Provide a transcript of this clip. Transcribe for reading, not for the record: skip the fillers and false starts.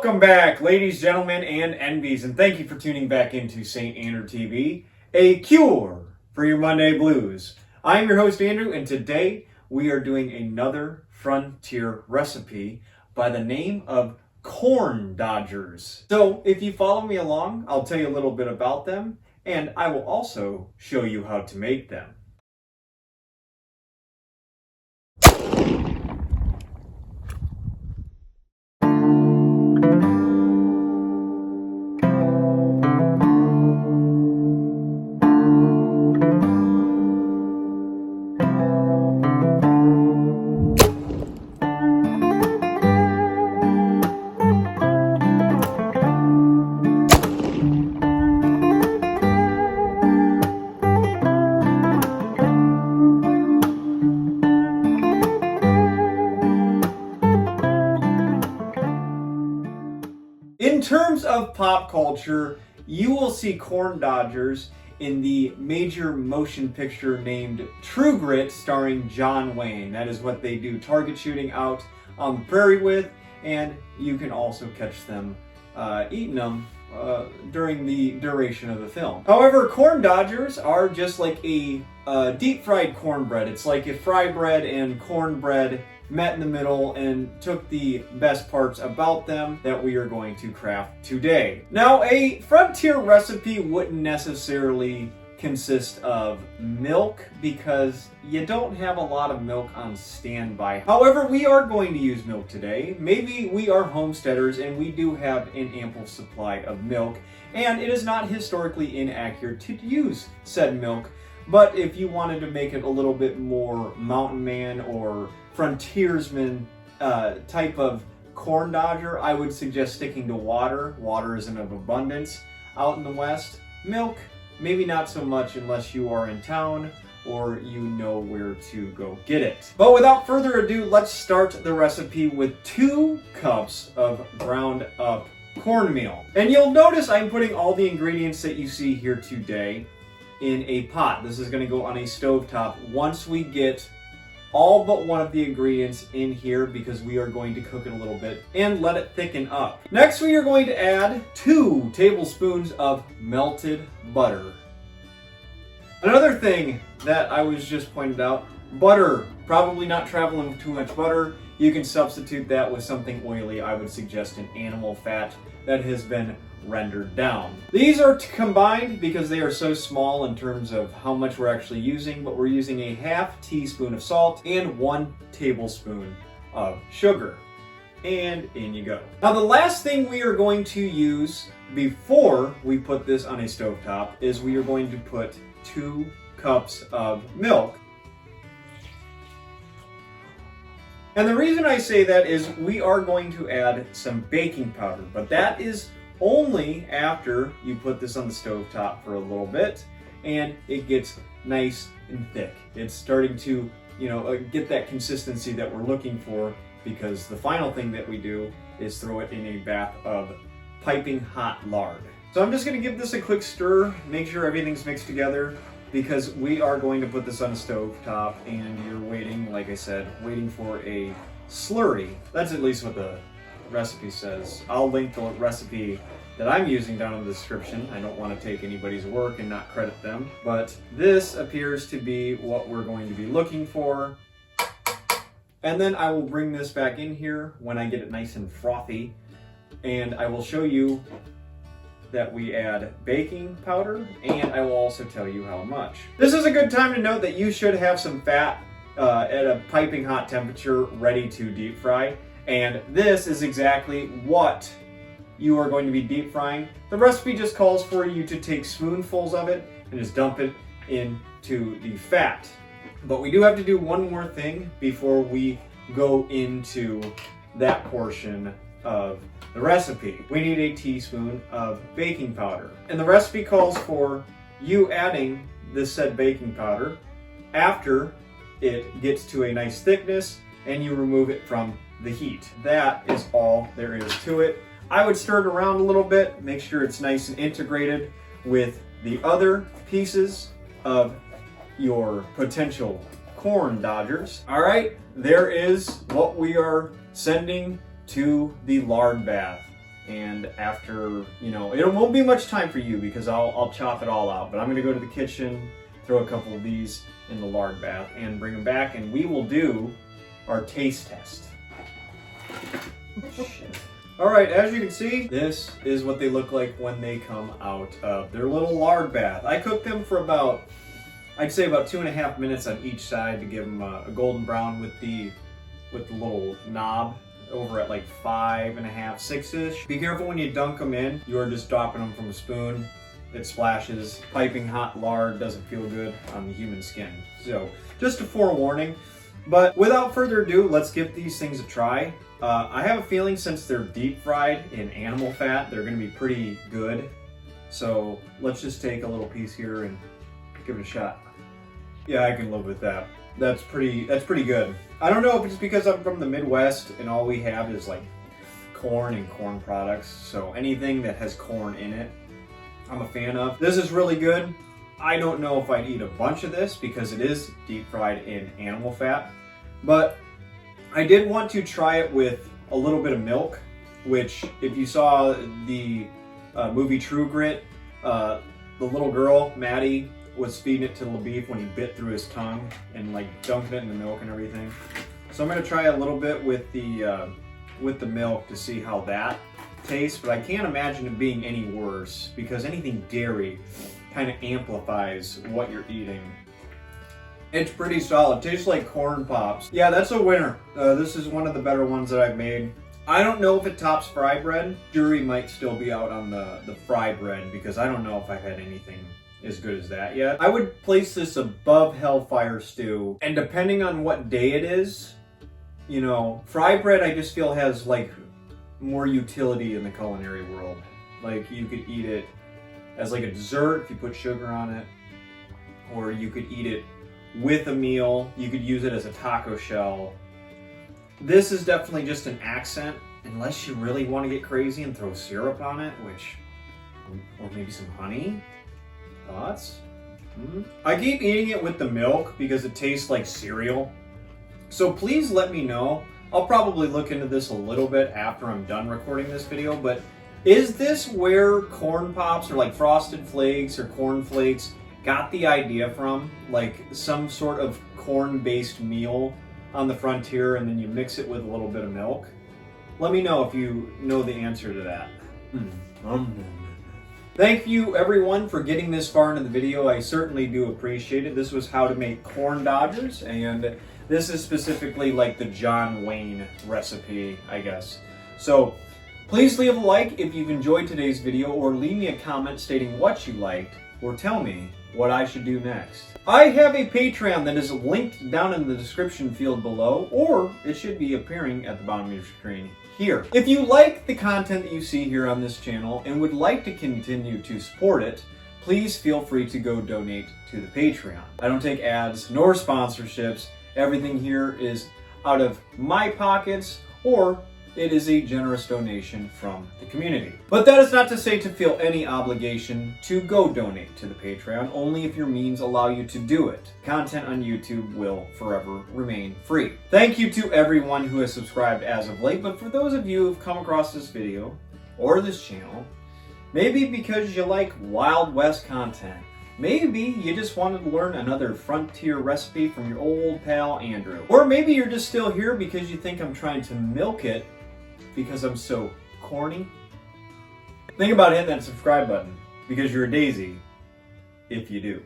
Welcome back, ladies, gentlemen, and envies, and thank you for tuning back into St. Andrew TV, a cure for your Monday blues. I'm your host, Andrew, and today we are doing another frontier recipe by the name of corn dodgers. So if you follow me along, I'll tell you a little bit about them, and I will also show you how to make them. In terms of pop culture, you will see corn dodgers in the major motion picture named True Grit starring John Wayne. That is what they do target shooting out on the prairie with, and you can also catch them eating them during the duration of the film. However, corn dodgers are just like a deep fried cornbread. It's like if fry bread and cornbread met in the middle and took the best parts about them that we are going to craft today. Now, a frontier recipe wouldn't necessarily consist of milk because you don't have a lot of milk on standby. However, we are going to use milk today. Maybe we are homesteaders and we do have an ample supply of milk, and it is not historically inaccurate to use said milk. But if you wanted to make it a little bit more mountain man or frontiersman type of corn dodger, I would suggest sticking to water. Water isn't of abundance out in the West. Milk, maybe not so much unless you are in town or you know where to go get it. But without further ado, let's start the recipe with 2 cups of ground up cornmeal. And you'll notice I'm putting all the ingredients that you see here today in a pot. This is going to go on a stovetop once we get all but one of the ingredients in here, because we are going to cook it a little bit and let it thicken up. Next, we are going to add 2 tablespoons of melted butter. Another thing that I was just pointed out, butter, probably not traveling with too much butter. You can substitute that with something oily. I would suggest an animal fat that has been rendered down. These are combined because they are so small in terms of how much we're actually using, but we're using a ½ teaspoon of salt and 1 tablespoon of sugar. And in you go. Now, the last thing we are going to use before we put this on a stovetop is we are going to put 2 cups of milk. And the reason I say that is we are going to add some baking powder, but that is only after you put this on the stovetop for a little bit and it gets nice and thick. It's starting to, get that consistency that we're looking for, because the final thing that we do is throw it in a bath of piping hot lard. So I'm just going to give this a quick stir, make sure everything's mixed together, because we are going to put this on a stovetop and you're waiting, like I said, waiting for a slurry. That's at least what the recipe says. I'll link the recipe that I'm using down in the description. I don't want to take anybody's work and not credit them, but this appears to be what we're going to be looking for. And then I will bring this back in here when I get it nice and frothy, and I will show you that we add baking powder, and I will also tell you how much. This is a good time to note that you should have some fat at a piping hot temperature ready to deep fry. And this is exactly what you are going to be deep frying. The recipe just calls for you to take spoonfuls of it and just dump it into the fat. But we do have to do one more thing before we go into that portion of the recipe. We need a teaspoon of baking powder. And the recipe calls for you adding this said baking powder after it gets to a nice thickness and you remove it from the heat. That is all there is to it. I would stir it around a little bit, make sure it's nice and integrated with the other pieces of your potential corn dodgers. All right, there is what we are sending to the lard bath. And after, it won't be much time for you because I'll chop it all out. But I'm gonna go to the kitchen, throw a couple of these in the lard bath, and bring them back, and we will do our taste test. Shit. All right, as you can see, this is what they look like when they come out of their little lard bath. I cooked them for I'd say about 2.5 minutes on each side to give them a golden brown with the little knob over at like 5.5, 6-ish. Be careful when you dunk them in. You are just dropping them from a spoon. It splashes. Piping hot lard doesn't feel good on the human skin. So just a forewarning. But without further ado, let's give these things a try. I have a feeling since they're deep fried in animal fat, they're gonna be pretty good. So let's just take a little piece here and give it a shot. Yeah, I can live with that. That's pretty good. I don't know if it's because I'm from the Midwest and all we have is like corn and corn products. So anything that has corn in it, I'm a fan of. This is really good. I don't know if I'd eat a bunch of this because it is deep fried in animal fat, but I did want to try it with a little bit of milk, which if you saw the movie True Grit, the little girl, Maddie, was feeding it to LaBeef when he bit through his tongue and like dunked it in the milk and everything. So I'm gonna try a little bit with the milk to see how that tastes, but I can't imagine it being any worse because anything dairy kind of amplifies what you're eating. It's pretty solid. Tastes like corn pops. Yeah, that's a winner. This is one of the better ones that I've made. I don't know if it tops fry bread. Jury might still be out on the fry bread because I don't know if I've had anything as good as that yet. I would place this above Hellfire Stew, and depending on what day it is, fry bread I just feel has like more utility in the culinary world. Like you could eat it as like a dessert if you put sugar on it, or you could eat it with a meal. You could use it as a taco shell. This is definitely just an accent, unless you really want to get crazy and throw syrup on it, or maybe some honey. Thoughts? I keep eating it with the milk because it tastes like cereal. So please let me know. I'll probably look into this a little bit after I'm done recording this video, but is this where corn pops or like Frosted Flakes or Corn Flakes got the idea from? Like some sort of corn-based meal on the frontier and then you mix it with a little bit of milk? Let me know if you know the answer to that. Thank you everyone for getting this far into the video. I certainly do appreciate it. This was how to make corn dodgers, and this is specifically like the John Wayne recipe, I guess. So please leave a like if you've enjoyed today's video, or leave me a comment stating what you liked, or tell me what I should do next. I have a Patreon that is linked down in the description field below, or it should be appearing at the bottom of your screen here. If you like the content that you see here on this channel and would like to continue to support it, please feel free to go donate to the Patreon. I don't take ads nor sponsorships. Everything here is out of my pockets, or it is a generous donation from the community. But that is not to say to feel any obligation to go donate to the Patreon, only if your means allow you to do it. Content on YouTube will forever remain free. Thank you to everyone who has subscribed as of late, but for those of you who have come across this video or this channel, maybe because you like Wild West content, maybe you just wanted to learn another frontier recipe from your old pal Andrew, or maybe you're just still here because you think I'm trying to milk it because I'm so corny. Think about hitting that subscribe button, because you're a daisy if you do.